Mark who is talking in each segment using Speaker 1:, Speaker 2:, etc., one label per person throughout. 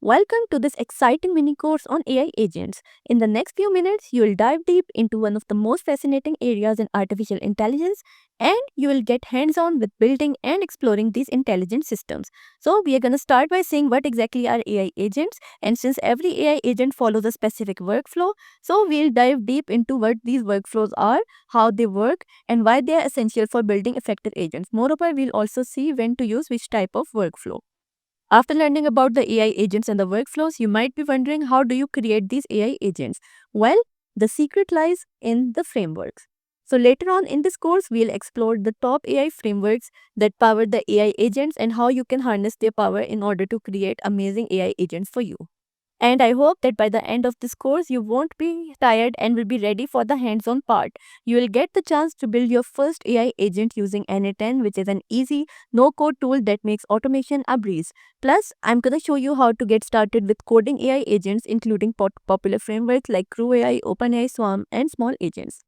Speaker 1: Welcome to this exciting mini course on AI agents. In the next few minutes, you will dive deep into one of the most fascinating areas in artificial intelligence and you will get hands on with building and exploring these intelligent systems. So, we are going to start by saying what exactly are AI agents, and since every AI agent follows a specific workflow, so we'll dive deep into what these workflows are, how they work, and why they are essential for building effective agents. Moreover, we'll also see when to use which type of workflow. After learning about the AI agents and the workflows, you might be wondering, how do you create these AI agents? Well, the secret lies in the frameworks. So later on in this course, we'll explore the top AI frameworks that power the AI agents and how you can harness their power in order to create amazing AI agents for you. And I hope that by the end of this course, you won't be tired and will be ready for the hands-on part. You will get the chance to build your first AI agent using NA10, which is an easy, no-code tool that makes automation a breeze. Plus, I'm going to show you how to get started with coding AI agents, including popular frameworks like CrewAI, OpenAI, Swarm, and small agents.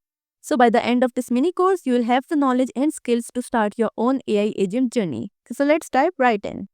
Speaker 1: So by the end of this mini course, you will have the knowledge and skills to start your own AI agent journey. So let's dive right in.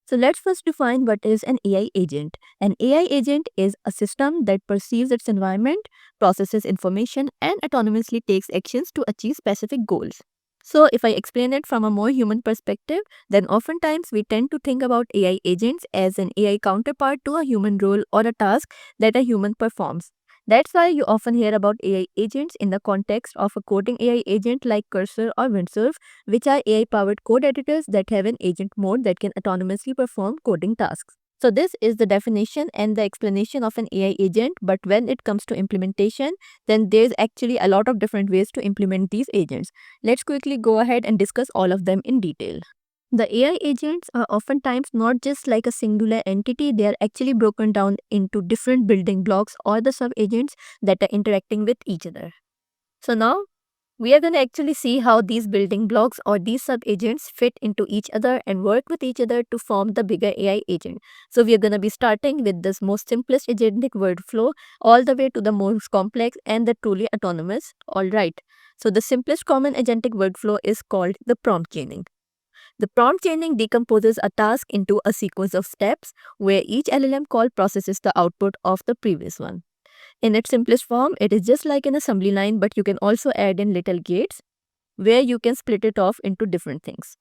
Speaker 1: So let's first define what is an AI agent. An AI agent is a system that perceives its environment, processes information, and autonomously takes actions to achieve specific goals. So if I explain it from a more human perspective, then oftentimes we tend to think about AI agents as an AI counterpart to a human role or a task that a human performs. That's why you often hear about AI agents in the context of a coding AI agent like Cursor or Windsurf, which are AI-powered code editors that have an agent mode that can autonomously perform coding tasks. So this is the definition and the explanation of an AI agent, but when it comes to implementation, then there's actually a lot of different ways to implement these agents. Let's quickly go ahead and discuss all of them in detail. The AI agents are oftentimes not just like a singular entity, they are actually broken down into different building blocks or the sub-agents that are interacting with each other. So now we are going to actually see how these building blocks or these sub-agents fit into each other and work with each other to form the bigger AI agent. So we are going to be starting with this most simplest agentic workflow all the way to the most complex and the truly autonomous. Alright, so the simplest common agentic workflow is called the prompt chaining. The prompt chaining decomposes a task into a sequence of steps where each LLM call processes the output of the previous one. In its simplest form, it is just like an assembly line, but you can also add in little gates where you can split it off into different things.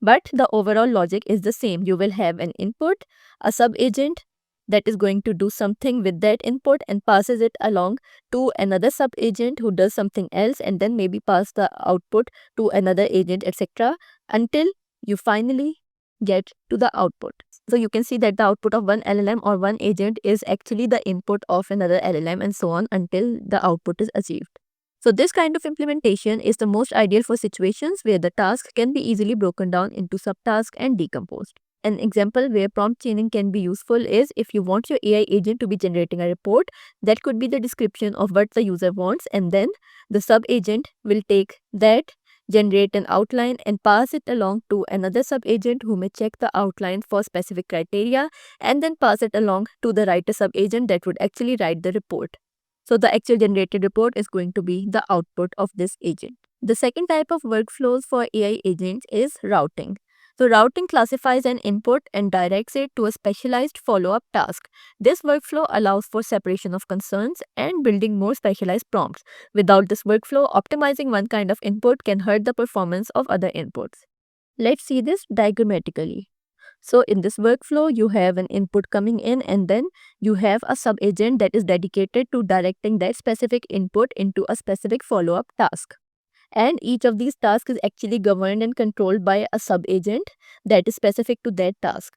Speaker 1: But the overall logic is the same. You will have an input, a sub-agent that is going to do something with that input and passes it along to another sub-agent who does something else and then maybe pass the output to another agent, etc. until you finally get to the output. So you can see that the output of one LLM or one agent is actually the input of another LLM and so on until the output is achieved. So this kind of implementation is the most ideal for situations where the task can be easily broken down into subtasks and decomposed. An example where prompt chaining can be useful is if you want your AI agent to be generating a report, that could be the description of what the user wants, and then the sub-agent will take that, generate an outline and pass it along to another sub-agent who may check the outline for specific criteria and then pass it along to the writer sub-agent that would actually write the report. So the actual generated report is going to be the output of this agent. The second type of workflows for AI agents is routing. So routing classifies an input and directs it to a specialized follow-up task. This workflow allows for separation of concerns and building more specialized prompts. Without this workflow, optimizing one kind of input can hurt the performance of other inputs. Let's see this diagrammatically. So in this workflow, you have an input coming in and then you have a sub-agent that is dedicated to directing that specific input into a specific follow-up task. And each of these tasks is actually governed and controlled by a sub-agent that is specific to that task.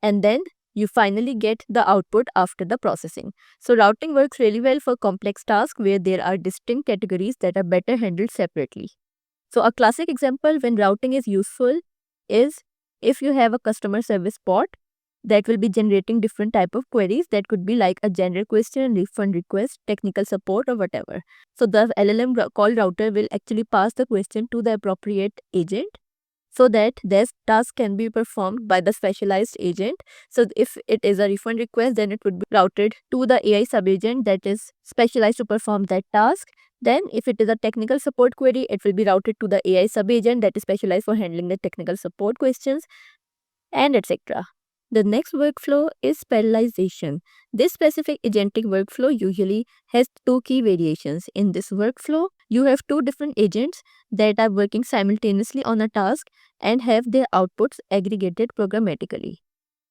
Speaker 1: And then you finally get the output after the processing. So routing works really well for complex tasks where there are distinct categories that are better handled separately. So a classic example when routing is useful is if you have a customer service bot that will be generating different type of queries that could be like a general question, refund request, technical support or whatever. So the LLM call router will actually pass the question to the appropriate agent so that this task can be performed by the specialized agent. So if it is a refund request, then it would be routed to the AI sub-agent that is specialized to perform that task. Then if it is a technical support query, it will be routed to the AI sub-agent that is specialized for handling the technical support questions and etc. The next workflow is parallelization. This specific agentic workflow usually has two key variations. In this workflow, you have two different agents that are working simultaneously on a task and have their outputs aggregated programmatically.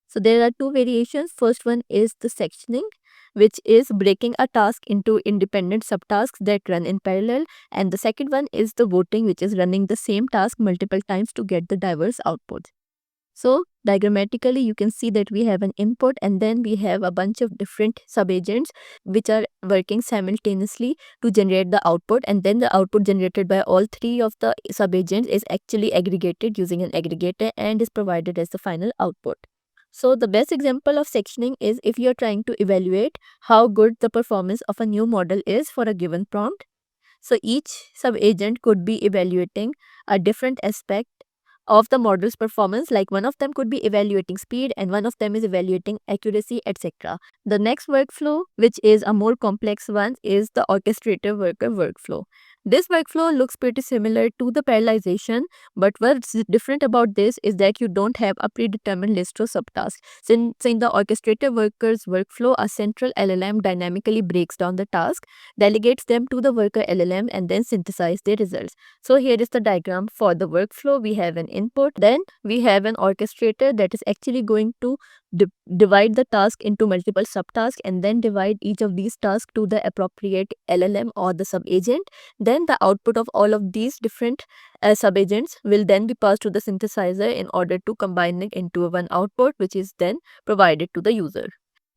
Speaker 1: So there are two variations. First one is the sectioning, which is breaking a task into independent subtasks that run in parallel. And the second one is the voting, which is running the same task multiple times to get the diverse outputs. So diagrammatically, you can see that we have an input and then we have a bunch of different subagents which are working simultaneously to generate the output, and then the output generated by all three of the subagents is actually aggregated using an aggregator and is provided as the final output. So the best example of sectioning is if you are trying to evaluate how good the performance of a new model is for a given prompt. So each subagent could be evaluating a different aspect of the model's performance, like one of them could be evaluating speed and one of them is evaluating accuracy, etc. The next workflow, which is a more complex one, is the orchestrator worker workflow. This workflow looks pretty similar to the parallelization, but what's different about this is that you don't have a predetermined list of subtasks. Since in the orchestrator worker's workflow, a central LLM dynamically breaks down the task, delegates them to the worker LLM, and then synthesizes their results. So here is the diagram for the workflow. We have an input, then we have an orchestrator that is actually going to divide the task into multiple subtasks and then divide each of these tasks to the appropriate LLM or the subagent. Then the output of all of these different subagents will then be passed to the synthesizer in order to combine it into one output, which is then provided to the user.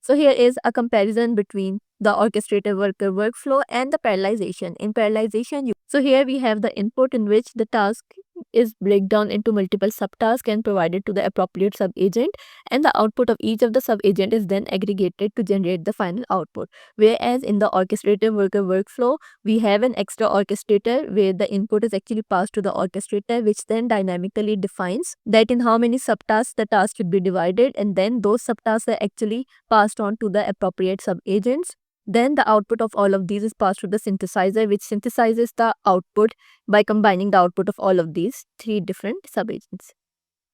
Speaker 1: So here is a comparison between the orchestrator worker workflow and the parallelization. In parallelization, so here we have the input in which the task is break down into multiple subtasks and provided to the appropriate subagent, and the output of each of the subagent is then aggregated to generate the final output. Whereas in the orchestrator worker workflow, we have an extra orchestrator where the input is actually passed to the orchestrator, which then dynamically defines that in how many subtasks the task should be divided, and then those subtasks are actually passed on to the appropriate subagents. Then the output of all of these is passed to the synthesizer, which synthesizes the output by combining the output of all of these three different subagents.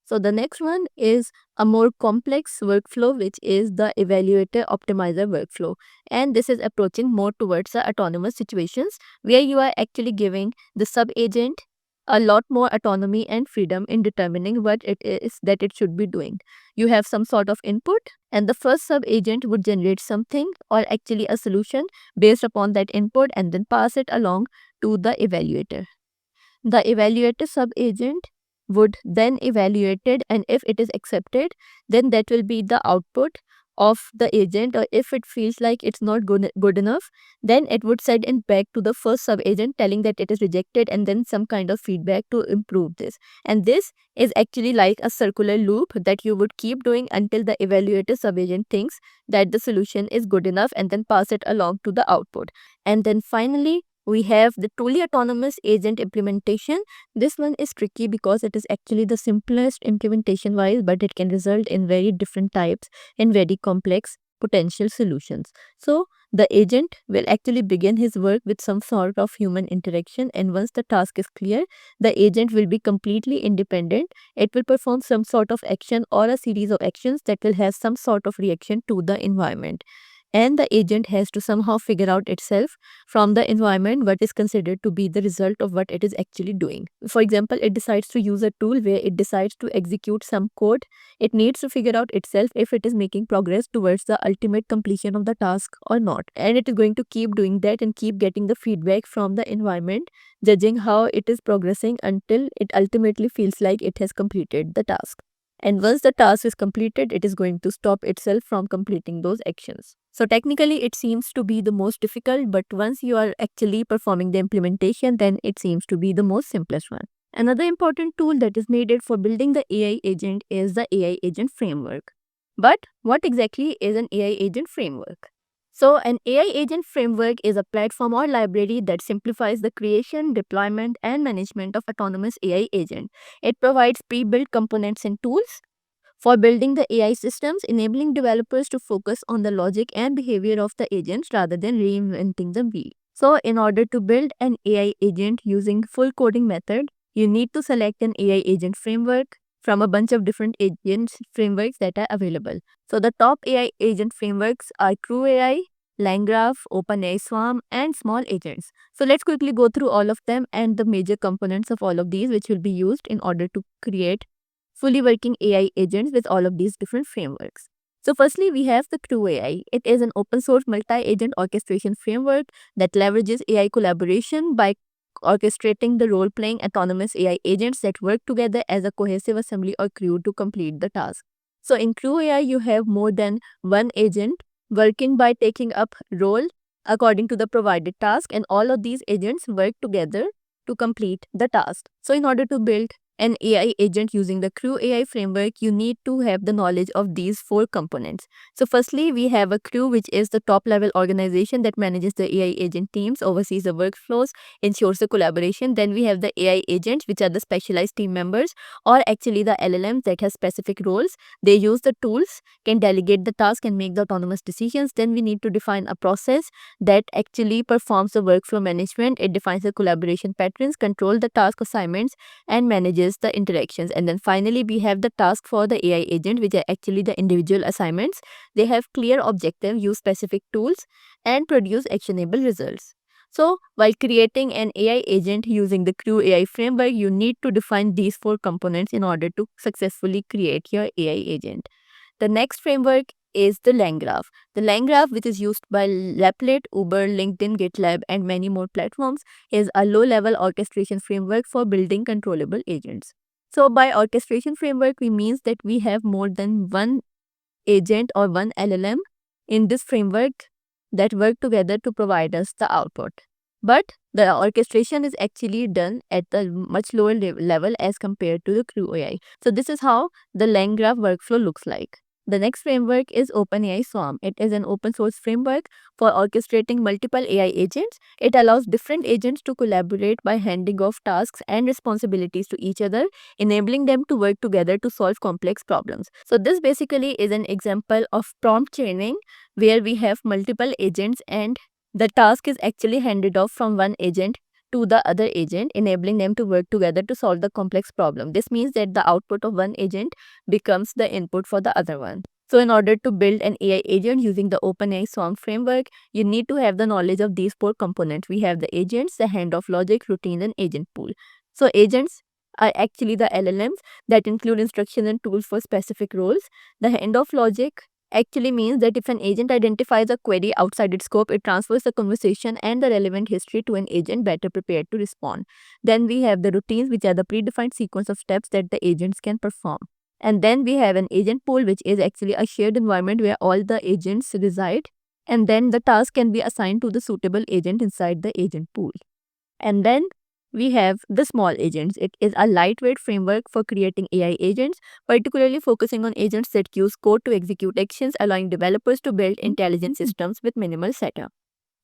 Speaker 1: So the next one is a more complex workflow, which is the evaluator optimizer workflow. And this is approaching more towards the autonomous situations where you are actually giving the subagent a lot more autonomy and freedom in determining what it is that it should be doing. You have some sort of input and the first subagent would generate something or actually a solution based upon that input and then pass it along to the evaluator. The evaluator subagent would then evaluate it, and if it is accepted, then that will be the output of the agent, or if it feels like it's not good enough, then it would send it back to the first subagent telling that it is rejected and then some kind of feedback to improve this. And this is actually like a circular loop that you would keep doing until the evaluator subagent thinks that the solution is good enough and then pass it along to the output. And then finally, we have the truly autonomous agent implementation. This one is tricky because it is actually the simplest implementation wise, but it can result in very different types and very complex potential solutions. So the agent will actually begin his work with some sort of human interaction, and once the task is clear, the agent will be completely independent. It will perform some sort of action or a series of actions that will have some sort of reaction to the environment, and the agent has to somehow figure out itself from the environment what is considered to be the result of what it is actually doing. For example, it decides to use a tool where it decides to execute some code. It needs to figure out itself if it is making progress towards the ultimate completion of the task or not, and it is going to keep doing that and keep getting the feedback from the environment, judging how it is progressing until it ultimately feels like it has completed the task. And once the task is completed, it is going to stop itself from completing those actions. So technically it seems to be the most difficult, but once you are actually performing the implementation, then it seems to be the most simplest one. Another important tool that is needed for building the AI agent is the AI agent framework. But what exactly is an AI agent framework? So an AI agent framework is a platform or library that simplifies the creation, deployment, and management of autonomous AI agent. It provides pre-built components and tools for building the AI systems, enabling developers to focus on the logic and behavior of the agents rather than reinventing the wheel. So in order to build an AI agent using full coding method, you need to select an AI agent framework. from a bunch of different agent frameworks that are available. So the top AI agent frameworks are Crew AI, LangGraph, OpenAI Swarm, and Small Agents. So let's quickly go through all of them and the major components of all of these which will be used in order to create fully working AI agents with all of these different frameworks. So firstly, we have the Crew AI. It is an open source multi-agent orchestration framework that leverages AI collaboration by orchestrating the role-playing autonomous AI agents that work together as a cohesive assembly or crew to complete the task. So in Crew AI, you have more than one agent working by taking up role according to the provided task, and all of these agents work together to complete the task. So in order to build an AI agent using the Crew AI framework, you need to have the knowledge of these four components. So firstly, we have a crew, which is the top level organization that manages the AI agent teams, oversees the workflows, ensures the collaboration. Then we have the AI agents, which are the specialized team members, or actually the LLMs that have specific roles. They use the tools, can delegate the task and make the autonomous decisions. Then we need to define a process that actually performs the workflow management. It defines the collaboration patterns, control the task assignments, and manages the interactions. And then finally, we have the task for the AI agent, which are actually the individual assignments. They have clear objective, use specific tools, and produce actionable results. So while creating an AI agent using the Crew AI framework, you need to define these four components in order to successfully create your AI agent. The next framework is the LangGraph. The LangGraph, which is used by Replit, Uber, LinkedIn, GitLab, and many more platforms, is a low-level orchestration framework for building controllable agents. So by orchestration framework, we means that we have more than one agent or one LLM in this framework that work together to provide us the output. But the orchestration is actually done at a much lower level as compared to the Crew AI. So this is how the LangGraph workflow looks like. The next framework is OpenAI Swarm. It is an open source framework for orchestrating multiple AI agents. It allows different agents to collaborate by handing off tasks and responsibilities to each other, enabling them to work together to solve complex problems. So this basically is an example of prompt chaining where we have multiple agents and the task is actually handed off from one agent to the other agent, enabling them to work together to solve the complex problem. This means that the output of one agent becomes the input for the other one. So in order to build an AI agent using the OpenAI Swarm framework, you need to have the knowledge of these four components. We have the agents, the handoff logic, routine, and agent pool. So agents are actually the LLMs that include instructions and tools for specific roles. The handoff logic actually means that if an agent identifies a query outside its scope, it transfers the conversation and the relevant history to an agent better prepared to respond. Then we have the routines, which are the predefined sequence of steps that the agents can perform. And then we have an agent pool, which is actually a shared environment where all the agents reside. And then the task can be assigned to the suitable agent inside the agent pool. And then we have the small agents. It is a lightweight framework for creating AI agents, particularly focusing on agents that use code to execute actions, allowing developers to build intelligent systems with minimal setup.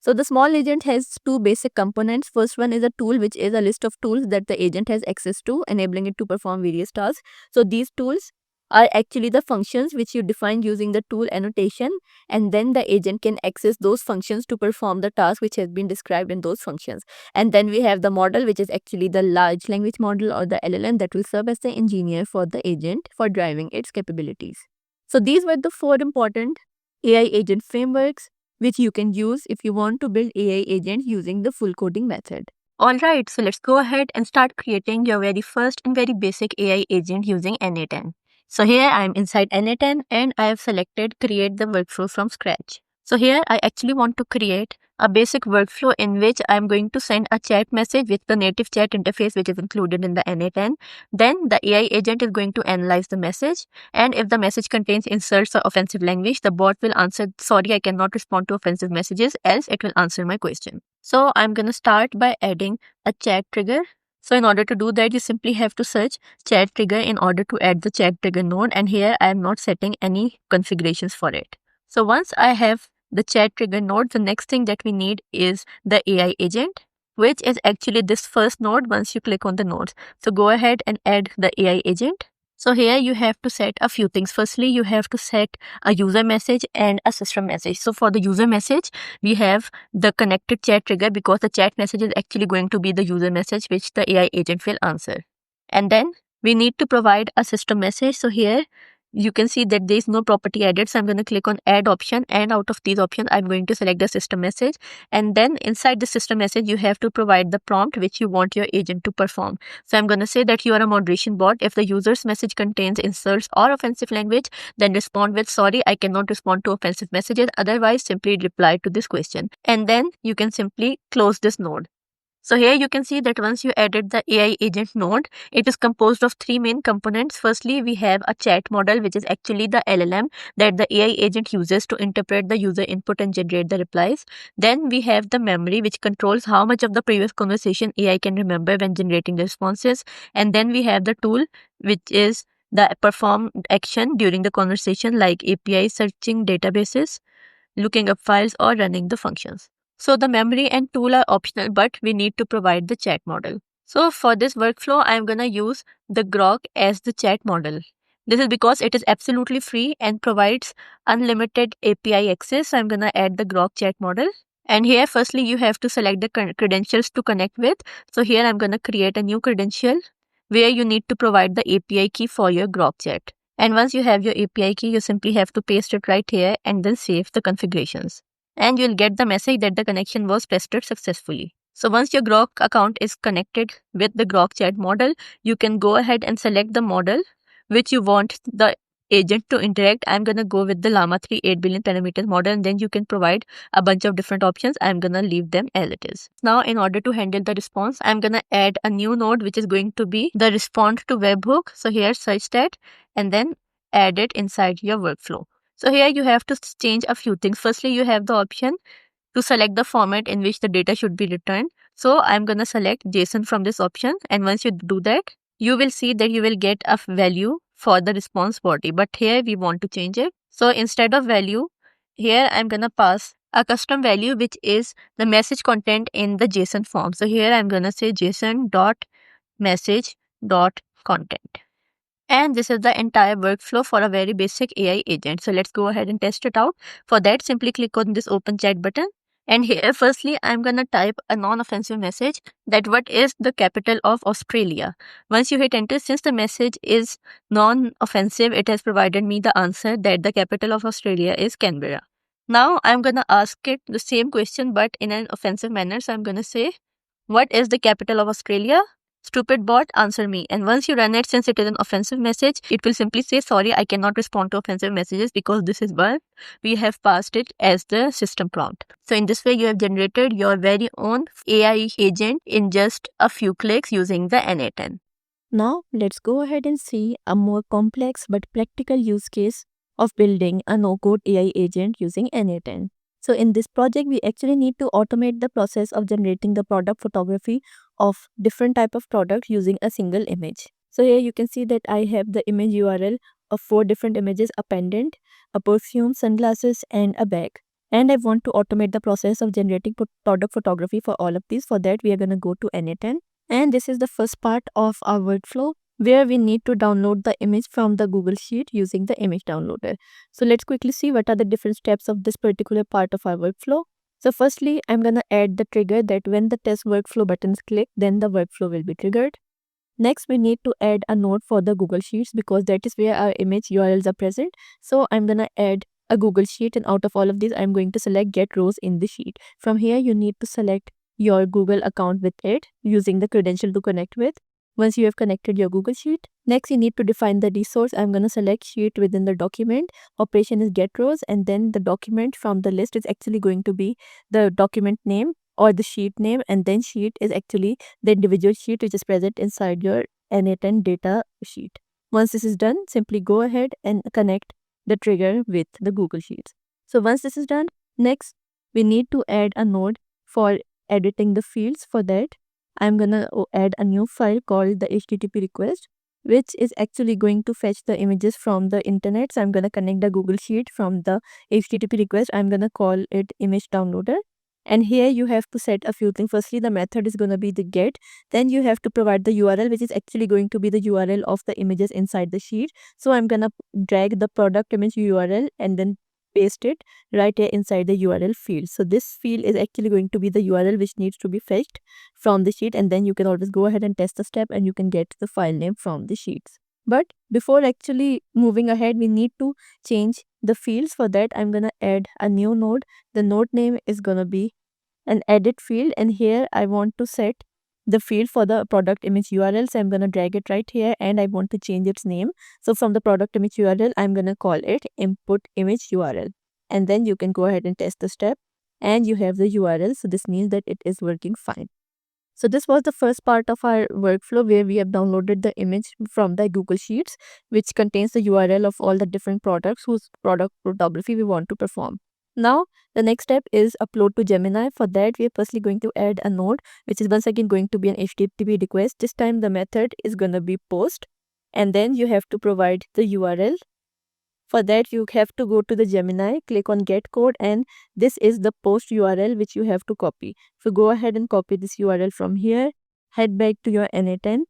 Speaker 1: So the small agent has two basic components. First one is a tool, which is a list of tools that the agent has access to, enabling it to perform various tasks. So these tools are actually the functions which you define using the tool annotation, and then the agent can access those functions to perform the task which has been described in those functions. And then we have the model, which is actually the large language model or the LLM that will serve as the engineer for the agent for driving its capabilities. So these were the four important AI agent frameworks which you can use if you want to build AI agents using the full coding method. Alright, so let's go ahead and start creating your very first and very basic AI agent using n8n. So here I am inside n8n and I have selected create the workflow from scratch. So here I actually want to create a basic workflow in which I am going to send a chat message with the native chat interface which is included in the n8n. Then the AI agent is going to analyze the message, and if the message contains insults or offensive language, the bot will answer, sorry, I cannot respond to offensive messages, else it will answer my question. So I'm going to start by adding a chat trigger. So in order to do that, you simply have to search chat trigger in order to add the chat trigger node, and here I am not setting any configurations for it. So once I have the chat trigger node, the next thing that we need is the AI agent, which is actually this first node once you click on the nodes. So go ahead and add the AI agent. So here you have to set a few things. Firstly, you have to set a user message and a system message. So for the user message, we have the connected chat trigger because the chat message is actually going to be the user message which the AI agent will answer. And then we need to provide a system message. So here you can see that there is no property added. So I'm going to click on add option, and out of these options, I'm going to select the system message. And then inside the system message, you have to provide the prompt which you want your agent to perform. So I'm going to say that you are a moderation bot. If the user's message contains insults or offensive language, then respond with sorry, I cannot respond to offensive messages. Otherwise, simply reply to this question. And then you can simply close this node. So here you can see that once you added the AI agent node, it is composed of three main components. Firstly, we have a chat model, which is actually the LLM that the AI agent uses to interpret the user input and generate the replies. Then we have the memory, which controls how much of the previous conversation AI can remember when generating the responses. And then we have the tool, which is the performed action during the conversation, like API searching databases, looking up files, or running the functions. So the memory and tool are optional, but we need to provide the chat model. So for this workflow, I'm going to use the Grok as the chat model. This is because it is absolutely free and provides unlimited API access. So I'm going to add the Grok chat model. And here, firstly, you have to select the credentials to connect with. So here I'm going to create a new credential where you need to provide the API key for your Grok chat. And once you have your API key, you simply have to paste it right here and then save the configurations. And you'll get the message that the connection was tested successfully. So once your Grok account is connected with the Grok chat model, you can go ahead and select the model which you want the agent to interact. I'm going to go with the Llama 3 8 billion parameters model, and then you can provide a bunch of different options. I'm going to leave them as it is. Now, in order to handle the response, I'm going to add a new node which is going to be the respond to webhook. So here search that and then add it inside your workflow. So here you have to change a few things. Firstly, you have the option to select the format in which the data should be returned. So I'm going to select JSON from this option. And once you do that, you will see that you will get a value for the response body. But here we want to change it. So instead of value, here I'm going to pass a custom value, which is the message content in the JSON form. So here I'm going to say JSON.message.content. And this is the entire workflow for a very basic AI agent. So let's go ahead and test it out. For that, simply click on this open chat button. And here, firstly, I'm going to type a non-offensive message that what is the capital of Australia. Once you hit enter, since the message is non-offensive, it has provided me the answer that the capital of Australia is Canberra. Now, I'm going to ask it the same question, but in an offensive manner. So I'm going to say, what is the capital of Australia? Stupid bot, answer me. And once you run it, since it is an offensive message, it will simply say, sorry, I cannot respond to offensive messages because this is what we have passed it as the system prompt. So in this way, you have generated your very own AI agent in just a few clicks using the N8N. Now, let's go ahead and see a more complex but practical use case of building a no-code AI agent using N8N. So in this project, we actually need to automate the process of generating the product photography of different type of product using a single image. So here you can see that I have the image URL of 4 different images: a pendant, a perfume, sunglasses, and a bag. And I want to automate the process of generating product photography for all of these. For that, we are going to go to N8N. And this is the first part of our workflow, where we need to download the image from the Google Sheet using the image downloader. So let's quickly see what are the different steps of this particular part of our workflow. So firstly, I'm going to add the trigger that when the test workflow button is clicked, then the workflow will be triggered. Next, we need to add a node for the Google Sheets because that is where our image URLs are present. So I'm going to add a Google Sheet, and out of all of these, I'm going to select get rows in the sheet. From here, you need to select your Google account with it using the credential to connect with. Once you have connected your Google Sheet, next you need to define the resource. I'm going to select sheet within the document. Operation is get rows, and then the document from the list is actually going to be the document name or the sheet name, and then sheet is actually the individual sheet which is present inside your N8N data sheet. Once this is done, simply go ahead and connect the trigger with the Google Sheets. So once this is done, next we need to add a node for editing the fields. For that, I'm going to add a new file called the HTTP request, which is actually going to fetch the images from the internet. So I'm going to connect the Google Sheet from the HTTP request. I'm going to call it image downloader. And here you have to set a few things. Firstly, the method is going to be the get. Then you have to provide the URL, which is actually going to be the URL of the images inside the sheet. So I'm going to drag the product image URL and then paste it right here inside the URL field. So this field is actually going to be the URL which needs to be fetched from the sheet, and then you can always go ahead and test the step and you can get the file name from the sheets. But before actually moving ahead, we need to change the fields. For that, I'm gonna add a new node. The node name is gonna be an edit field, and here I want to set the field for the product image URL. So I'm gonna drag it right here and I want to change its name. So from the product image URL, I'm gonna call it input image URL. And then you can go ahead and test the step and you have the URL. So this means that it is working fine. So this was the first part of our workflow where we have downloaded the image from the Google Sheets, which contains the URL of all the different products whose product photography we want to perform. Now, the next step is upload to Gemini. For that, we are firstly going to add a node, which is once again going to be an HTTP request. This time the method is going to be post, and then you have to provide the URL. For that, you have to go to the Gemini, click on get code, and this is the post URL which you have to copy. So go ahead and copy this URL from here, head back to your n8n,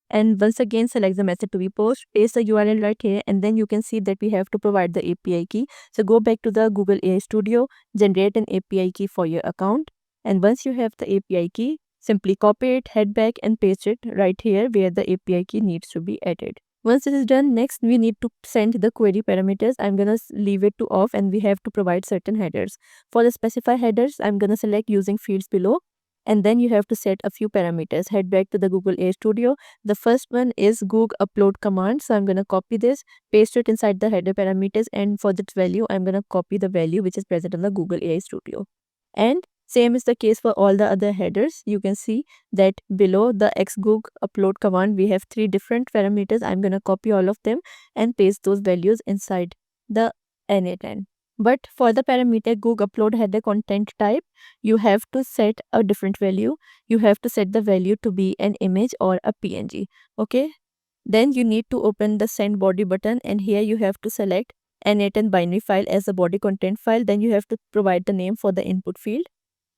Speaker 1: and once again select the method to be post, paste the URL right here, and then you can see that we have to provide the API key. So go back to the Google AI Studio, generate an API key for your account, and once you have the API key, simply copy it, head back and paste it right here where the API key needs to be added. Once this is done, next we need to send the query parameters. I'm gonna leave it to off and we have to provide certain headers. For the specify headers, I'm gonna select using fields below, and then you have to set a few parameters. Head back to the Google AI Studio. The first one is Google upload command. So I'm gonna copy this, paste it inside the header parameters, and for that value, I'm gonna copy the value which is present on the Google AI Studio. And same is the case for all the other headers. You can see that below the xgoog upload command, we have 3 different parameters. I'm going to copy all of them and paste those values inside the n8n. But for the parameter Google upload header content type, you have to set a different value. You have to set the value to be an image or a PNG. Okay. Then you need to open the send body button, and here you have to select n8n binary file as the body content file. Then you have to provide the name for the input field.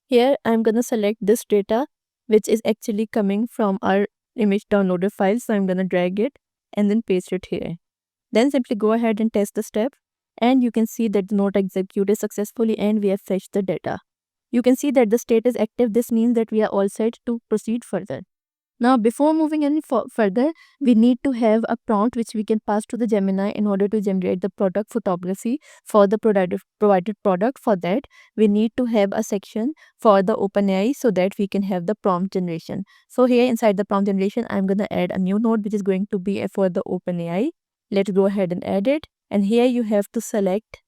Speaker 1: Here I'm gonna select this data which is actually coming from our image downloader file. So I'm gonna drag it and then paste it here. Then simply go ahead and test the step, and you can see that the node executed successfully and we have fetched the data. You can see that the state is active. This means that we are all set to proceed further. Now, before moving any further, we need to have a prompt which we can pass to the Gemini in order to generate the product photography for the provided product. For that, we need to have a section for the OpenAI so that we can have the prompt generation. So here inside the prompt generation, I'm going to add a new node which is going to be for the OpenAI. Let's go ahead and add it. And here you have to select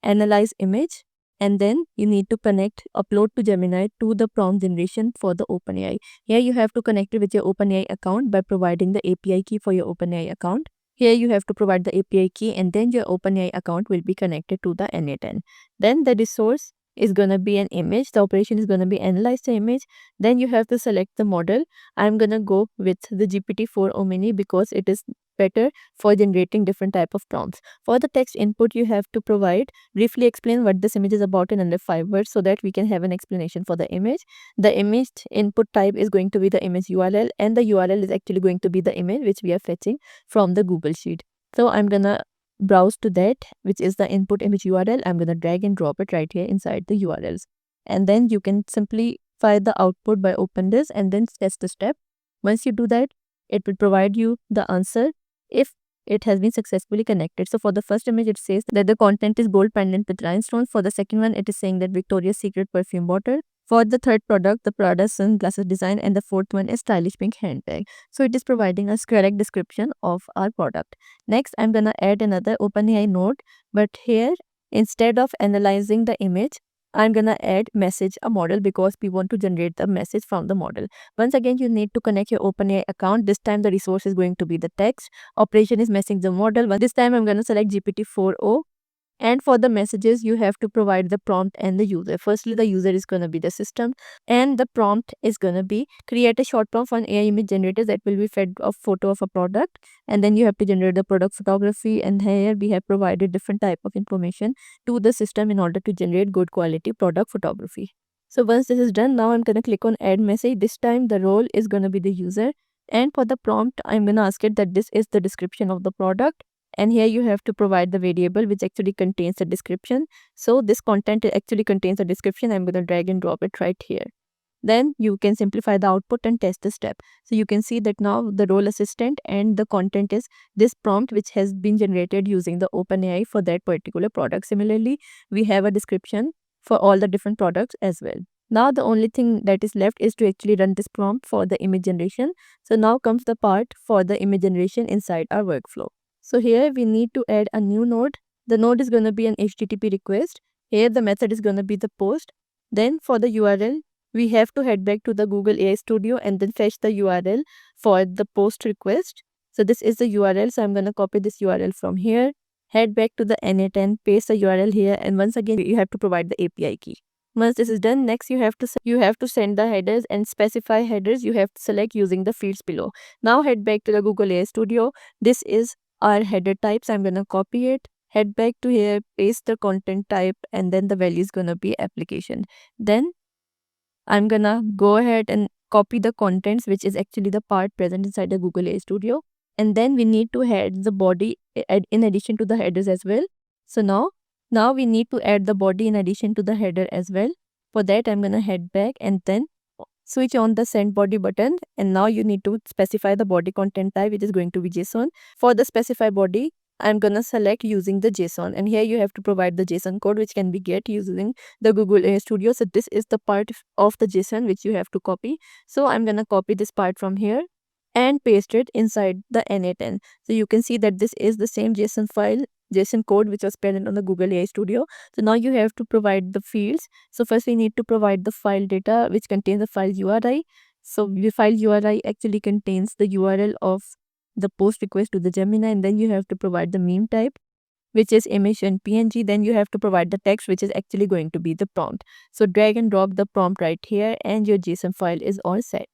Speaker 1: analyze image, and then you need to connect upload to Gemini to the prompt generation for the OpenAI. Here you have to connect it with your OpenAI account by providing the API key for your OpenAI account. Here you have to provide the API key, and then your OpenAI account will be connected to the n8n. Then the resource is going to be an image. The operation is going to be analyze the image. Then you have to select the model. I'm going to go with the GPT-4 Omni because it is better for generating different type of prompts. For the text input, you have to provide briefly explain what this image is about in under 5 words so that we can have an explanation for the image. The image input type is going to be the image URL, and the URL is actually going to be the image which we are fetching from the Google Sheet. So I'm gonna browse to that, which is the input image URL. I'm gonna drag and drop it right here inside the URLs. And then you can simply file the output by open this and then test the step. Once you do that, it will provide you the answer if it has been successfully connected. So for the first image, it says that the content is gold pendant with rhinestones. For the second one, it is saying that Victoria's Secret perfume bottle. For the third product, the Prada sunglasses design, and the fourth one is stylish pink handbag. So it is providing us correct description of our product. Next, I'm gonna add another OpenAI node, but here instead of analyzing the image, I'm gonna add message a model because we want to generate the message from the model. Once again, you need to connect your OpenAI account. This time the resource is going to be the text. Operation is messaging the model. This time I'm gonna select GPT-4o. And for the messages, you have to provide the prompt and the user. Firstly, the user is going to be the system, and the prompt is going to be create a short prompt for an AI image generator that will be fed a photo of a product, and then you have to generate the product photography. And here we have provided different type of information to the system in order to generate good quality product photography. So once this is done, now I'm going to click on add message. This time the role is going to be the user, and for the prompt, I'm going to ask it that this is the description of the product, and here you have to provide the variable which actually contains the description. So this content actually contains a description. I'm going to drag and drop it right here. Then you can simplify the output and test the step. So you can see that now the role assistant and the content is this prompt which has been generated using the OpenAI for that particular product. Similarly, we have a description for all the different products as well. Now the only thing that is left is to actually run this prompt for the image generation. So now comes the part for the image generation inside our workflow. So here we need to add a new node. The node is going to be an HTTP request. Here the method is going to be the post. Then for the URL, we have to head back to the Google AI Studio and then fetch the URL for the post request. So this is the URL. So I'm going to copy this URL from here, head back to the N8N, paste the URL here, and once again you have to provide the API key. Once this is done, next you have to send the headers and specify headers you have to select using the fields below. Now head back to the Google AI Studio. This is our header type. So I'm going to copy it, head back to here, paste the content type, and then the value is going to be application. Then I'm gonna go ahead and copy the contents, which is actually the part present inside the Google AI Studio. And then we need to add the body in addition to the headers as well. So now we need to add the body in addition to the header as well. For that, I'm gonna head back and then switch on the send body button. And now you need to specify the body content type, which is going to be JSON. For the specify body, I'm gonna select using the JSON, and here you have to provide the JSON code which can be get using the Google AI Studio. So this is the part of the JSON which you have to copy. So I'm gonna copy this part from here and paste it inside the N8N. So you can see that this is the same JSON file, JSON code which was present on the Google AI Studio. So now you have to provide the fields. So first we need to provide the file data which contains the file URI. So the file URI actually contains the URL of the post request to the Gemini, and then you have to provide the meme type, which is image and PNG. Then you have to provide the text, which is actually going to be the prompt. So drag and drop the prompt right here and your JSON file is all set.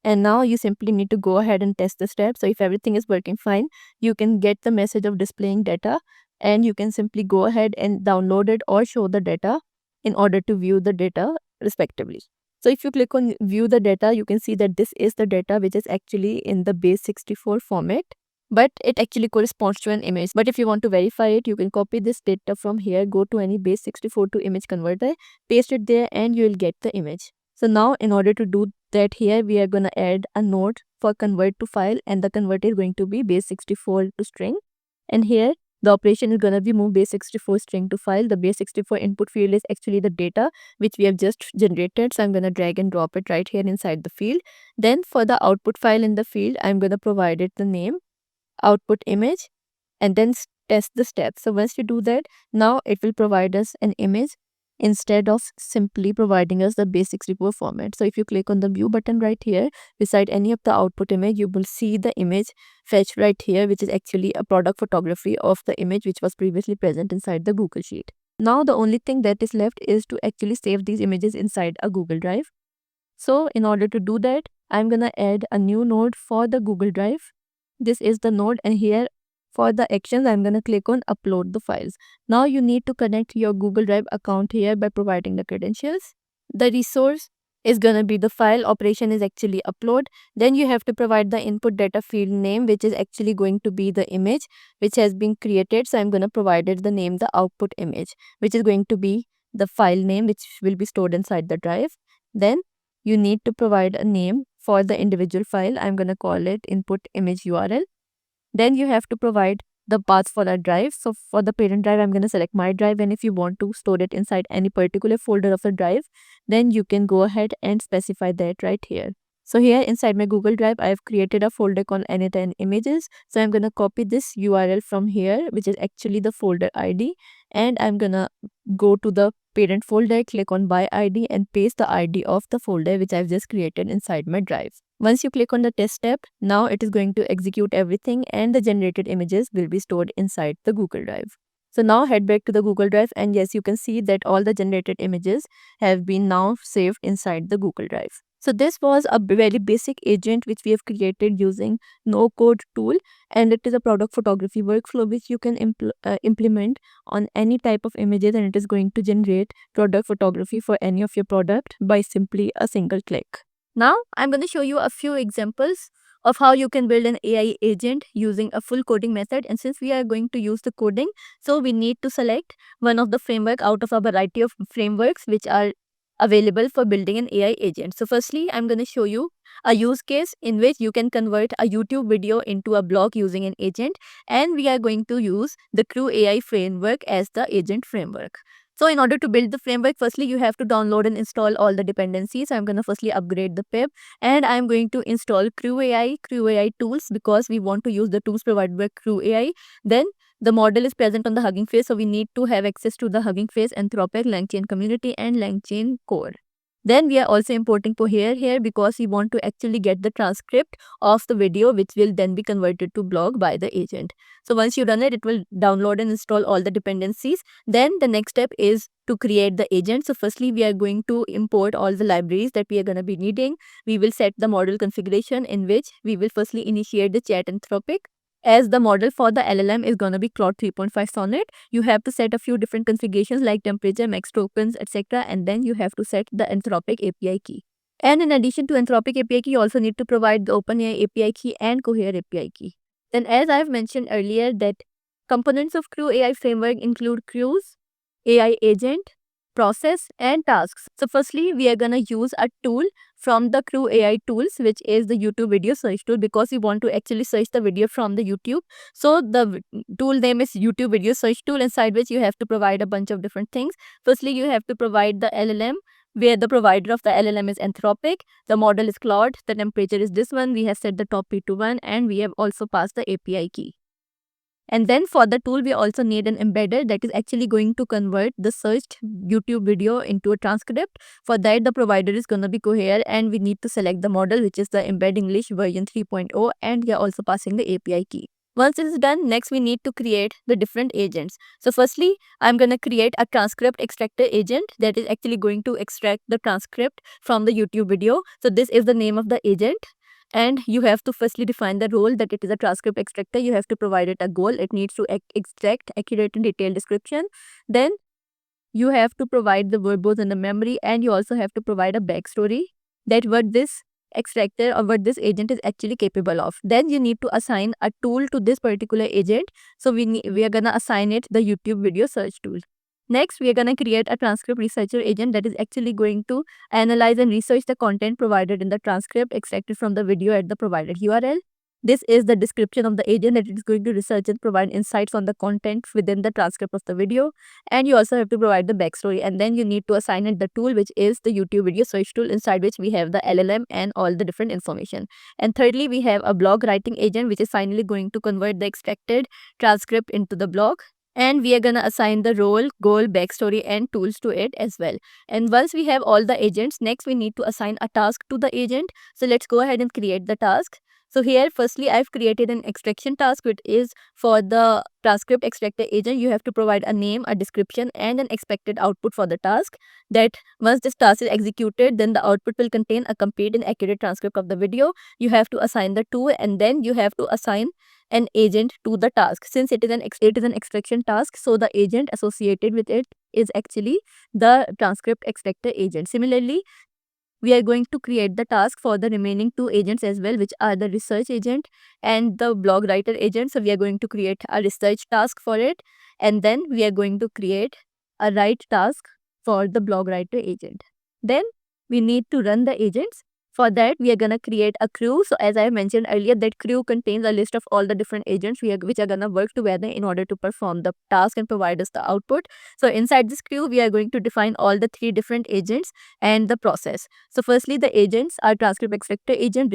Speaker 1: And now you simply need to go ahead and test the steps. So if everything is working fine, you can get the message of displaying data, and you can simply go ahead and download it or show the data in order to view the data respectively. So if you click on view the data, you can see that this is the data which is actually in the base64 format, but it actually corresponds to an image. But if you want to verify it, you can copy this data from here, go to any base64 to image converter, paste it there, and you will get the image. So now in order to do that, here we are going to add a node for convert to file, and the converter is going to be base64 to string. And here the operation is going to be move base64 string to file. The base64 input field is actually the data which we have just generated. So I'm going to drag and drop it right here inside the field. Then for the output file in the field, I'm going to provide it the name, output image, and then test the steps. So once you do that, now it will provide us an image instead of simply providing us the base64 format. So if you click on the view button right here, beside any of the output image, you will see the image fetch right here, which is actually a product photography of the image which was previously present inside the Google Sheet. Now the only thing that is left is to actually save these images inside a Google Drive. So in order to do that, I'm gonna add a new node for the Google Drive. This is the node, and here for the actions, I'm going to click on upload the files. Now you need to connect your Google Drive account here by providing the credentials. The resource is going to be the file, operation is actually upload. Then you have to provide the input data field name, which is actually going to be the image which has been created. So I'm going to provide it the name, the output image, which is going to be the file name which will be stored inside the drive. Then you need to provide a name for the individual file. I'm going to call it input image URL. Then you have to provide the path for that drive. So for the parent drive, I'm going to select my drive, and if you want to store it inside any particular folder of the drive, then you can go ahead and specify that right here. So here inside my Google Drive, I have created a folder called N8N images. So I'm going to copy this URL from here, which is actually the folder ID, and I'm going to go to the parent folder, click on by ID, and paste the ID of the folder which I've just created inside my drive. Once you click on the test step, now it is going to execute everything, and the generated images will be stored inside the Google Drive. So now head back to the Google Drive, and yes, you can see that all the generated images have been now saved inside the Google Drive. So this was a very basic agent which we have created using no code tool, and it is a product photography workflow which you can implement on any type of images, and it is going to generate product photography for any of your product by simply a single click. Now I'm going to show you a few examples of how you can build an AI agent using a full coding method. And since we are going to use the coding, so we need to select one of the framework out of a variety of frameworks which are available for building an AI agent. So firstly, I'm going to show you a use case in which you can convert a YouTube video into a blog using an agent, and we are going to use the Crew AI framework as the agent framework. So in order to build the framework, firstly you have to download and install all the dependencies. I'm going to firstly upgrade the pip, and I'm going to install Crew AI tools because we want to use the tools provided by Crew AI. Then the model is present on the Hugging Face, so we need to have access to the Hugging Face, Anthropic, LangChain community, and LangChain core. Then we are also importing Cohere here because we want to actually get the transcript of the video, which will then be converted to blog by the agent. So once you run it, it will download and install all the dependencies. Then the next step is to create the agent. So firstly, we are going to import all the libraries that we are going to be needing. We will set the model configuration in which we will firstly initiate the chat Anthropic. As the model for the LLM is going to be Claude 3.5 Sonnet, you have to set a few different configurations like temperature, max tokens, etc. And then you have to set the Anthropic API key. And in addition to Anthropic API key, you also need to provide the OpenAI API key and Cohere API key. Then as I've mentioned earlier that components of Crew AI framework include Crews, AI agent, process, and tasks. So firstly, we are going to use a tool from the Crew AI tools, which is the YouTube video search tool, because we want to actually search the video from the YouTube. So the tool name is YouTube video search tool, inside which you have to provide a bunch of different things. Firstly, you have to provide the LLM, where the provider of the LLM is Anthropic, the model is Claude, the temperature is this one, we have set the top P to 1, and we have also passed the API key. And then for the tool, we also need an embedder that is actually going to convert the searched YouTube video into a transcript. For that, the provider is going to be Cohere, and we need to select the model, which is the Embed English version 3.0, and we are also passing the API key. Once this is done, next we need to create the different agents. So firstly, I'm going to create a transcript extractor agent that is actually going to extract the transcript from the YouTube video. So this is the name of the agent. And you have to firstly define the role that it is a transcript extractor. You have to provide it a goal. It needs to extract accurate and detailed description. Then you have to provide the verbose and the memory, and you also have to provide a backstory that what this extractor or what this agent is actually capable of. Then you need to assign a tool to this particular agent. So we are going to assign it the YouTube video search tool. Next, we are going to create a transcript researcher agent that is actually going to analyze and research the content provided in the transcript extracted from the video at the provided URL. This is the description of the agent that it is going to research and provide insights on the content within the transcript of the video. And you also have to provide the backstory. And then you need to assign it the tool, which is the YouTube video search tool, inside which we have the LLM and all the different information. And thirdly, we have a blog writing agent, which is finally going to convert the extracted transcript into the blog. And we are going to assign the role, goal, backstory, and tools to it as well. And once we have all the agents, next we need to assign a task to the agent. So let's go ahead and create the task. So here, firstly, I've created an extraction task, which is for the transcript extractor agent. You have to provide a name, a description, and an expected output for the task. That once this task is executed, then the output will contain a complete and accurate transcript of the video. You have to assign the tool, and then you have to assign an agent to the task. Since it is an extraction task, so the agent associated with it is actually the transcript extractor agent. Similarly, we are going to create the task for the remaining two agents as well, which are the research agent and the blog writer agent. So we are going to create a research task for it, and then we are going to create a write task for the blog writer agent. Then we need to run the agents. For that, we are going to create a crew. So as I mentioned earlier, that crew contains a list of all the different agents which are going to work together in order to perform the task and provide us the output. So inside this crew, we are going to define all the three different agents and the process. So firstly, the agents are transcript extractor agent,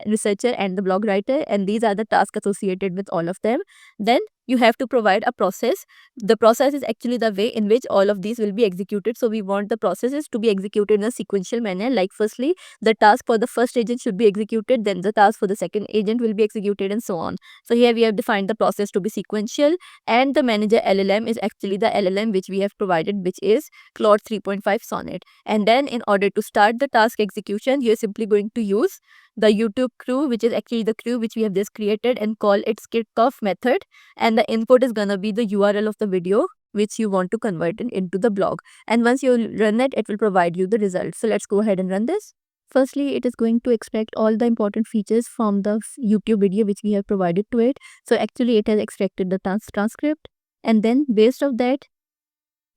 Speaker 1: researcher, and the blog writer, and these are the tasks associated with all of them. Then you have to provide a process. The process is actually the way in which all of these will be executed. So we want the processes to be executed in a sequential manner. Like firstly, the task for the first agent should be executed, then the task for the second agent will be executed, and so on. So here we have defined the process to be sequential, and the manager LLM is actually the LLM which we have provided, which is Claude 3.5 Sonnet. And then in order to start the task execution, you are simply going to use the YouTube crew, which is actually the crew which we have just created, and call its kickoff method. And the input is gonna be the URL of the video which you want to convert it into the blog. And once you run it, it will provide you the result. So let's go ahead and run this. Firstly, it is going to extract all the important features from the YouTube video which we have provided to it. So actually it has extracted the transcript, and then based of that,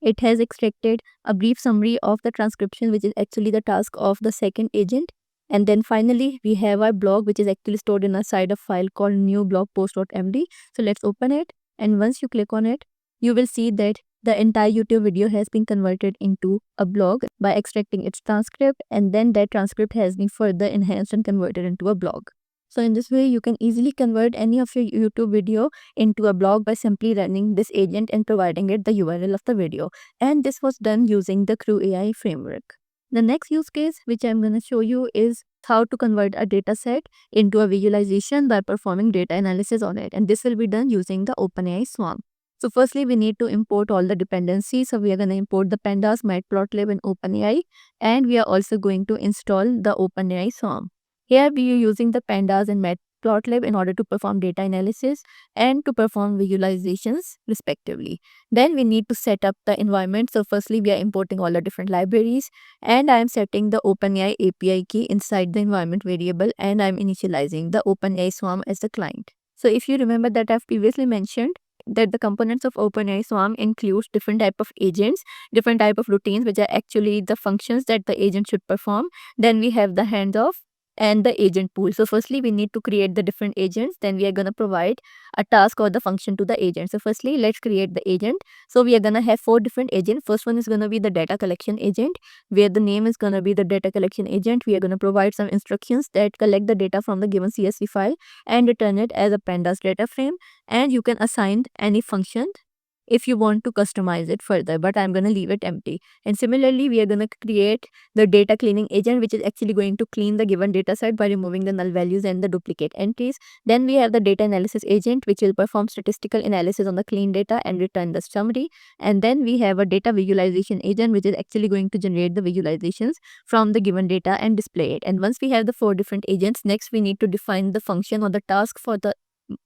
Speaker 1: it has extracted a brief summary of the transcription, which is actually the task of the second agent. And then finally, we have our blog, which is actually stored in a side of file called new blog post.md. So let's open it. And once you click on it, you will see that the entire YouTube video has been converted into a blog by extracting its transcript, and then that transcript has been further enhanced and converted into a blog. So in this way, you can easily convert any of your YouTube video into a blog by simply running this agent and providing it the URL of the video. And this was done using the Crew AI framework. The next use case which I'm going to show you is how to convert a data set into a visualization by performing data analysis on it. And this will be done using the OpenAI Swarm. So firstly, we need to import all the dependencies. So we are going to import the pandas, matplotlib, and OpenAI. And we are also going to install the OpenAI Swarm. Here we are using the pandas and matplotlib in order to perform data analysis and to perform visualizations respectively. Then we need to set up the environment. So firstly, we are importing all the different libraries, and I am setting the OpenAI API key inside the environment variable, and I am initializing the OpenAI Swarm as the client. So if you remember that I've previously mentioned that the components of OpenAI Swarm includes different type of agents, different type of routines, which are actually the functions that the agent should perform. Then we have the handoff and the agent pool. So firstly, we need to create the different agents. Then we are going to provide a task or the function to the agent. So firstly, let's create the agent. So we are going to have 4 different agents. First one is going to be the data collection agent, where the name is going to be the data collection agent. We are going to provide some instructions that collect the data from the given CSV file and return it as a pandas data frame. And you can assign any function if you want to customize it further, but I'm going to leave it empty. And similarly, we are going to create the data cleaning agent, which is actually going to clean the given data set by removing the null values and the duplicate entries. Then we have the data analysis agent, which will perform statistical analysis on the clean data and return the summary. And then we have a data visualization agent, which is actually going to generate the visualizations from the given data and display it. And once we have the 4 different agents, next we need to define the function or the task for the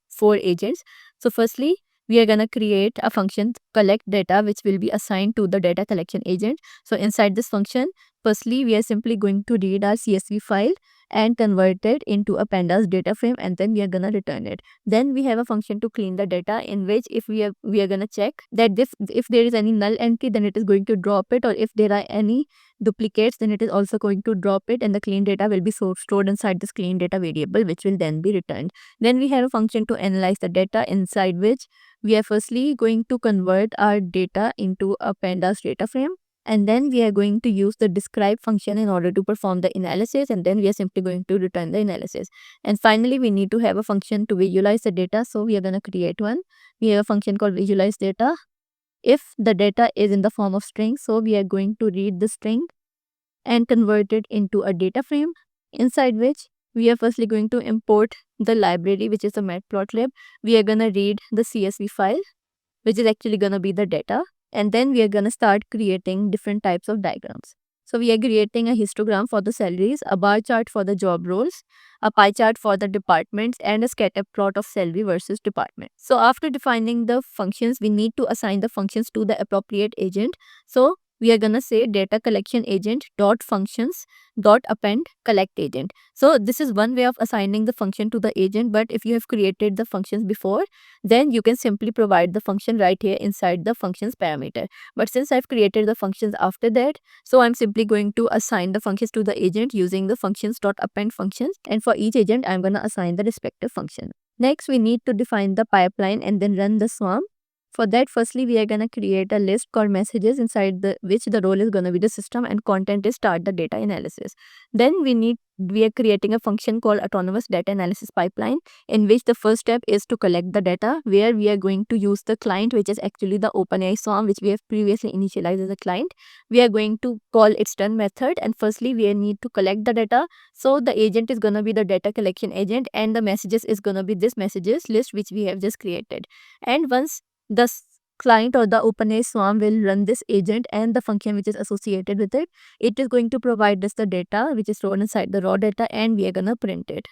Speaker 1: 4 agents. So firstly, we are going to create a function collect data, which will be assigned to the data collection agent. So inside this function, firstly, we are simply going to read our CSV file and convert it into a pandas data frame, and then we are going to return it. Then we have a function to clean the data, in which if we are going to check that if there is any null entry, then it is going to drop it, or if there are any duplicates, then it is also going to drop it, and the clean data will be stored inside this clean data variable, which will then be returned. Then we have a function to analyze the data, inside which we are firstly going to convert our data into a pandas data frame, and then we are going to use the describe function in order to perform the analysis, and then we are simply going to return the analysis. And finally, we need to have a function to visualize the data, so we are going to create one. We have a function called visualize data. If the data is in the form of string, so we are going to read the string and convert it into a data frame, inside which we are firstly going to import the library, which is the matplotlib. We are going to read the CSV file, which is actually going to be the data. And then we are going to start creating different types of diagrams. So we are creating a histogram for the salaries, a bar chart for the job roles, a pie chart for the departments, and a scatter plot of salary versus department. So after defining the functions, we need to assign the functions to the appropriate agent. So we are going to say data collection agent dot functions dot append collect agent. So this is one way of assigning the function to the agent, but if you have created the functions before, then you can simply provide the function right here inside the functions parameter. But since I've created the functions after that, so I'm simply going to assign the functions to the agent using the functions.append functions, and for each agent I'm going to assign the respective function. Next, we need to define the pipeline and then run the swarm. For that, firstly, we are going to create a list called messages, inside which the role is going to be the system and content is start the data analysis. Then we are creating a function called autonomous data analysis pipeline, in which the first step is to collect the data, where we are going to use the client, which is actually the OpenAI Swarm, which we have previously initialized as a client. We are going to call its done method, and firstly we need to collect the data. So the agent is going to be the data collection agent, and the messages is going to be this messages list which we have just created. And once the client or the OpenAI Swarm will run this agent and the function which is associated with it, it is going to provide us the data which is stored inside the raw data, and we are going to print it.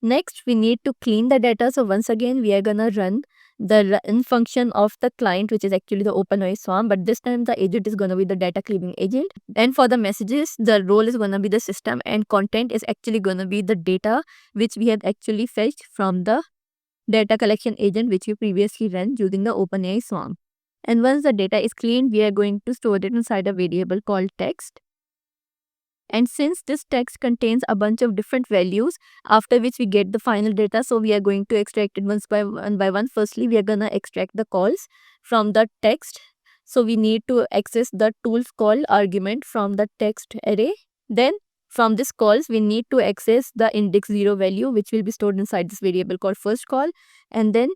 Speaker 1: Next, we need to clean the data. So once again, we are going to run the run function of the client, which is actually the OpenAI Swarm, but this time the agent is going to be the data cleaning agent. And for the messages, the role is going to be the system, and content is actually going to be the data which we have actually fetched from the data collection agent which we previously ran using the OpenAI Swarm. And once the data is cleaned, we are going to store it inside a variable called text. And since this text contains a bunch of different values, after which we get the final data, so we are going to extract it one by one. Firstly, we are going to extract the calls from the text. So we need to access the tools call argument from the text array. Then from this calls, we need to access the index 0 value, which will be stored inside this variable called first call. And then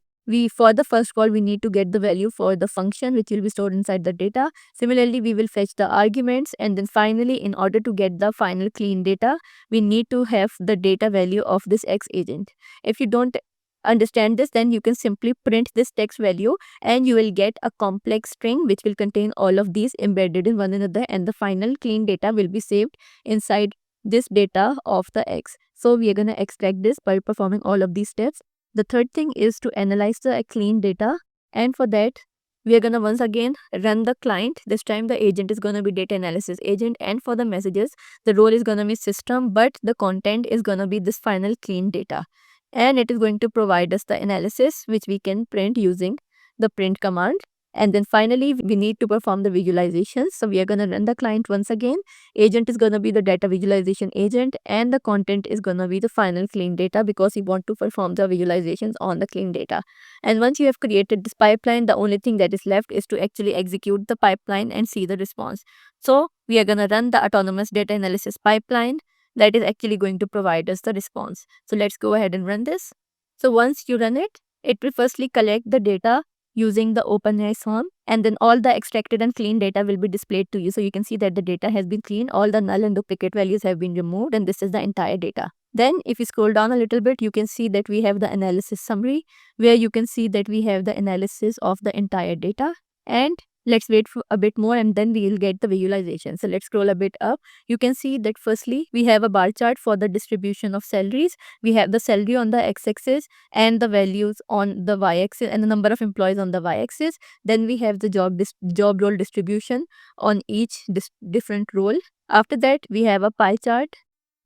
Speaker 1: for the first call, we need to get the value for the function, which will be stored inside the data. Similarly, we will fetch the arguments, and then finally, in order to get the final clean data, we need to have the data value of this X agent. If you don't understand this, then you can simply print this text value and you will get a complex string which will contain all of these embedded in one another, and the final clean data will be saved inside this data of the X. So we are going to extract this by performing all of these steps. The third thing is to analyze the clean data, and for that we are going to once again run the client. This time the agent is going to be data analysis agent, and for the messages the role is going to be system, but the content is going to be this final clean data, and it is going to provide us the analysis which we can print using the print command. And then finally, we need to perform the visualizations. So we are going to run the client once again. Agent is going to be the data visualization agent, and the content is going to be the final clean data because we want to perform the visualizations on the clean data. And once you have created this pipeline, the only thing that is left is to actually execute the pipeline and see the response. So we are going to run the autonomous data analysis pipeline that is actually going to provide us the response. So let's go ahead and run this. So once you run it, it will firstly collect the data using the OpenAI Swarm, and then all the extracted and clean data will be displayed to you. So you can see that the data has been cleaned, all the null and duplicate values have been removed, and this is the entire data. Then if you scroll down a little bit, you can see that we have the analysis summary, where you can see that we have the analysis of the entire data. And let's wait for a bit more and then we will get the visualization. So let's scroll a bit up. You can see that firstly, we have a bar chart for the distribution of salaries. We have the salary on the x-axis and the values on the y-axis and the number of employees on the y-axis. Then we have the job role distribution on each different role. After that, we have a pie chart.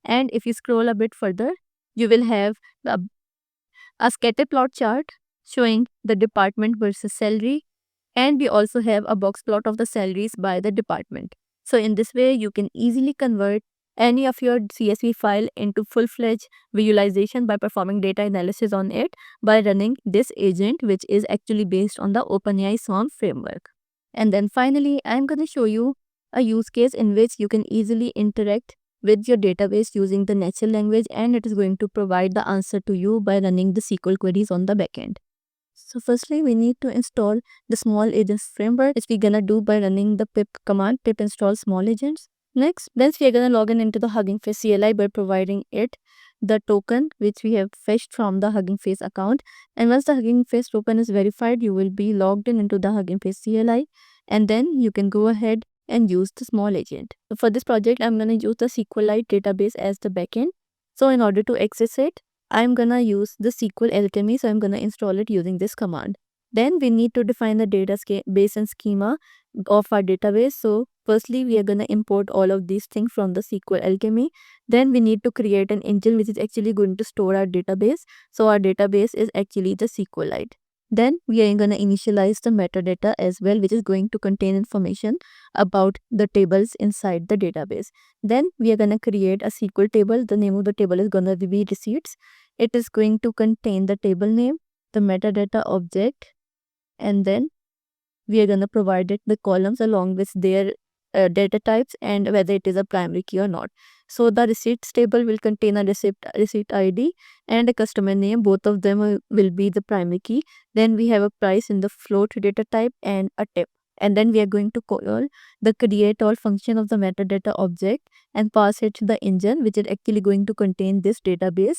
Speaker 1: And if you scroll a bit further, you will have a scatter plot chart showing the department versus salary, and we also have a box plot of the salaries by the department. So in this way, you can easily convert any of your CSV file into full-fledged visualization by performing data analysis on it by running this agent, which is actually based on the OpenAI Swarm framework. And then finally, I'm going to show you a use case in which you can easily interact with your database using the natural language, and it is going to provide the answer to you by running the SQL queries on the backend. So firstly, we need to install the small agents framework, which we're gonna do by running the pip command, pip install small agents. Next, then we are gonna log in into the Hugging Face CLI by providing it the token which we have fetched from the Hugging Face account. And once the Hugging Face token is verified, you will be logged in into the Hugging Face CLI, and then you can go ahead and use the small agent. So for this project, I'm gonna use the SQLite database as the backend. So in order to access it, I'm gonna use the SQL Alchemy, so I'm gonna install it using this command. Then we need to define the database and schema of our database. So firstly, we are gonna import all of these things from the SQL Alchemy. Then we need to create an engine which is actually going to store our database. So our database is actually the SQLite. Then we are going to initialize the metadata as well, which is going to contain information about the tables inside the database. Then we are going to create a SQL table. The name of the table is going to be receipts. It is going to contain the table name, the metadata object, and then we are going to provide it the columns along with their data types and whether it is a primary key or not. So the receipts table will contain a receipt ID and a customer name. Both of them will be the primary key. Then we have a price in the float data type and a tip. And then we are going to call the create all function of the metadata object and pass it to the engine, which is actually going to contain this database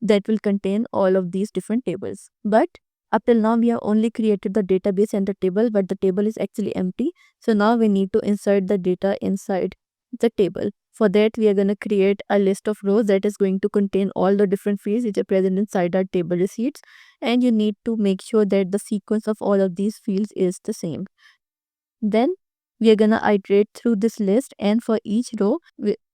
Speaker 1: that will contain all of these different tables. But up till now, we have only created the database and the table, but the table is actually empty. So now we need to insert the data inside the table. For that, we are going to create a list of rows that is going to contain all the different fields which are present inside our table receipts. And you need to make sure that the sequence of all of these fields is the same. Then we are going to iterate through this list, and for each row,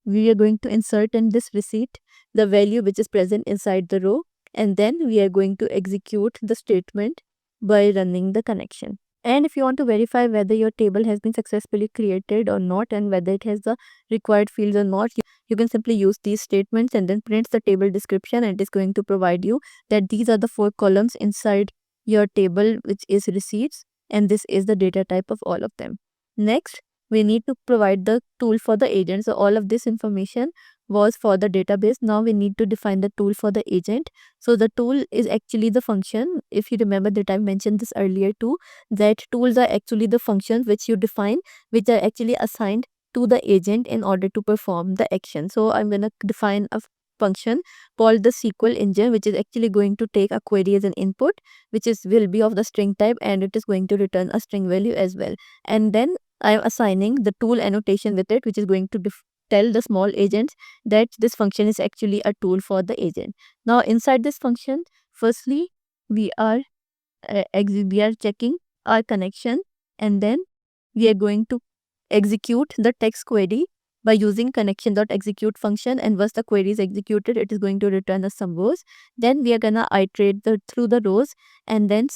Speaker 1: we are going to insert in this receipt the value which is present inside the row, and then we are going to execute the statement by running the connection. And if you want to verify whether your table has been successfully created or not and whether it has the required fields or not, you can simply use these statements and then print the table description, and it is going to provide you that these are the 4 columns inside your table which is receipts, and this is the data type of all of them. Next, we need to provide the tool for the agent. So all of this information was for the database. Now we need to define the tool for the agent. So the tool is actually the function. If you remember that I mentioned this earlier too, that tools are actually the functions which you define, which are actually assigned to the agent in order to perform the action. So I'm going to define a function called the SQL engine, which is actually going to take a query as an input, which will be of the string type, and it is going to return a string value as well. And then I am assigning the tool annotation with it, which is going to tell the small agents that this function is actually a tool for the agent. Now inside this function, firstly, we are checking our connection, and then we are going to execute the text query by using connection.execute function, and once the query is executed, it is going to return us some rows. Then we are gonna iterate through the rows and then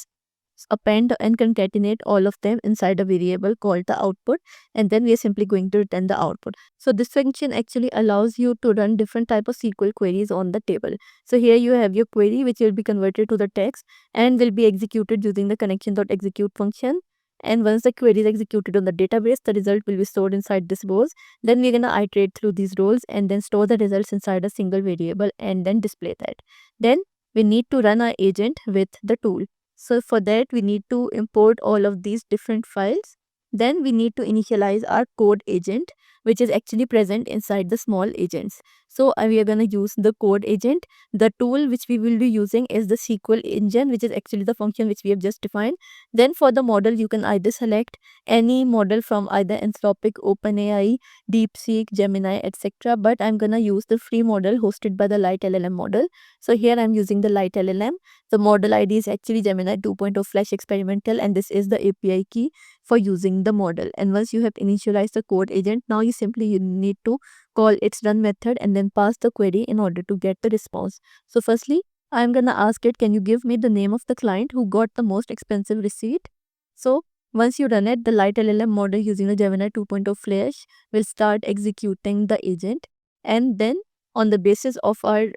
Speaker 1: append and concatenate all of them inside a variable called the output, and then we are simply going to return the output. So this function actually allows you to run different type of SQL queries on the table. So here you have your query which will be converted to the text and will be executed using the connection.execute function. And once the query is executed on the database, the result will be stored inside this rows. Then we're going to iterate through these rows and then store the results inside a single variable and then display that. Then we need to run our agent with the tool. So for that, we need to import all of these different files. Then we need to initialize our code agent, which is actually present inside the small agents. So we are going to use the code agent. The tool which we will be using is the SQL engine, which is actually the function which we have just defined. Then for the model, you can either select any model from either Anthropic, OpenAI, DeepSeek, Gemini, etc. But I'm going to use the free model hosted by the LiteLLM model. So here I'm using the LiteLLM. The model ID is actually Gemini 2.0 Flash Experimental, and this is the API key for using the model. And once you have initialized the code agent, now you need to call its run method and then pass the query in order to get the response. So firstly, I'm gonna ask it, can you give me the name of the client who got the most expensive receipt? So once you run it, the LiteLLM model using the Gemini 2.0 Flash will start executing the agent, and then on the basis of our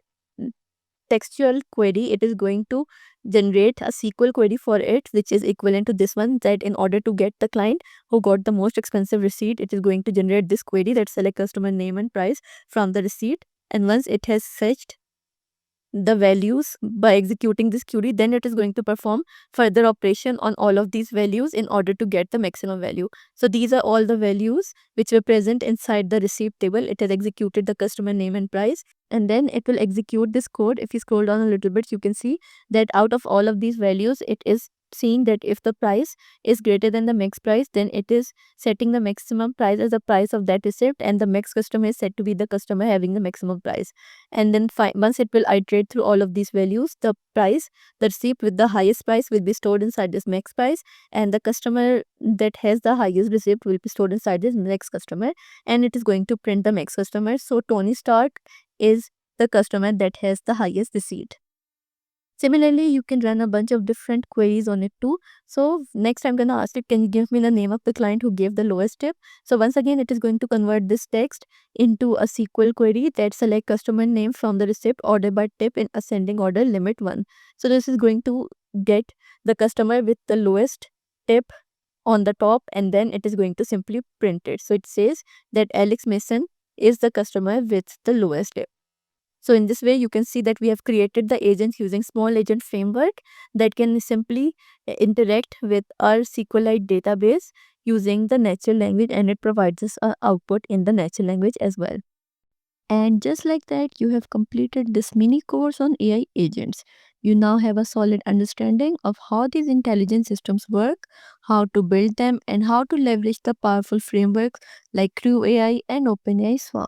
Speaker 1: textual query, it is going to generate a SQL query for it, which is equivalent to this one, that in order to get the client who got the most expensive receipt, it is going to generate this query that select customer name and price from the receipt. And once it has fetched the values by executing this query, then it is going to perform further operation on all of these values in order to get the maximum value. So these are all the values which were present inside the receipt table. It has executed the customer name and price, and then it will execute this code. If you scroll down a little bit, you can see that out of all of these values, it is seeing that if the price is greater than the max price, then it is setting the maximum price as the price of that receipt, and the max customer is said to be the customer having the maximum price. And then once it will iterate through all of these values, the receipt with the highest price will be stored inside this max price, and the customer that has the highest receipt will be stored inside this next customer, and it is going to print the max customer. So Tony Stark is the customer that has the highest receipt. Similarly, you can run a bunch of different queries on it too. So next I'm going to ask it, can you give me the name of the client who gave the lowest tip? So once again, it is going to convert this text into a SQL query that select customer name from the receipt order by tip in ascending order limit 1. So this is going to get the customer with the lowest tip on the top, and then it is going to simply print it. So it says that Alex Mason is the customer with the lowest tip. So in this way, you can see that we have created the agents using small agent framework that can simply interact with our SQLite database using the natural language, and it provides us an output in the natural language as well. And just like that, you have completed this mini course on AI agents. You now have a solid understanding of how these intelligent systems work, how to build them, and how to leverage the powerful frameworks like Crew AI and OpenAI Swarm.